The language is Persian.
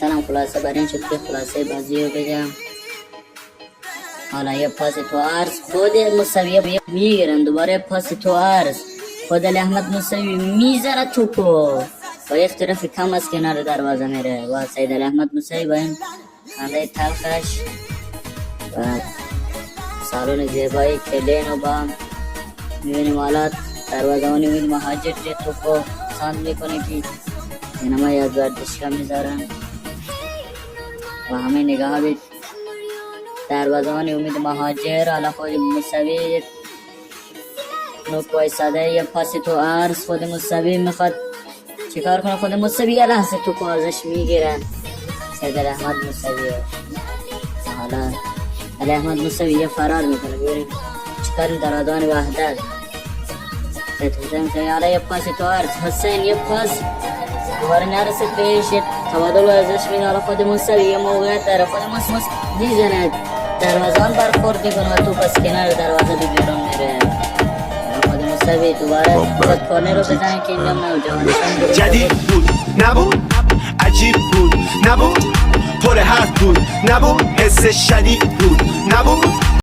سلام، خلاصه برای این شکلی خلاصه بازی رو بگم. حالا یه پاس تو عرض خود موسوی میگیرن، دوباره پاس تو عرض خود احمد موسوی میزنه توپو با یک طرف کم از کنار دروازه میره و سید احمد موسوی با این خنده تلخش و سالون زیبایی کلین و بام میبینیم حالا دروازه‌بان امید مهاجر توپو ساند میکنه که اینما از ورزشگاه میذارن و همه نگاه ها بید دروازه‌بان امید مهاجر. حالا خود موسوی نوک وایساده، یه پاسی تو عرض خود موسوی میخواد چیکار کنه. خود موسوی یه لحظه توپ ازش میگیره سید احمد موسوی. حالا علی احمد موسوی یه فرار میکنه، ببینیم چیکار در آدان وحدت حالا یه پاسی تو عرض حسین، یه پاس دوباره نرسه پیش، تبادل و ازش میده. حالا خود موسوی یه موقعیت داره، خود موسوی میزنه دروازه‌بان برخورد میکنه و توپ از کنار دروازه به بیرون میره. خود موسوی دوباره خود کورنر رو بزنه که اینجا نوجوانشان جدید بود نبود، عجیب بود نبود، پر حرف بود نبود، حس شدید بود نبود.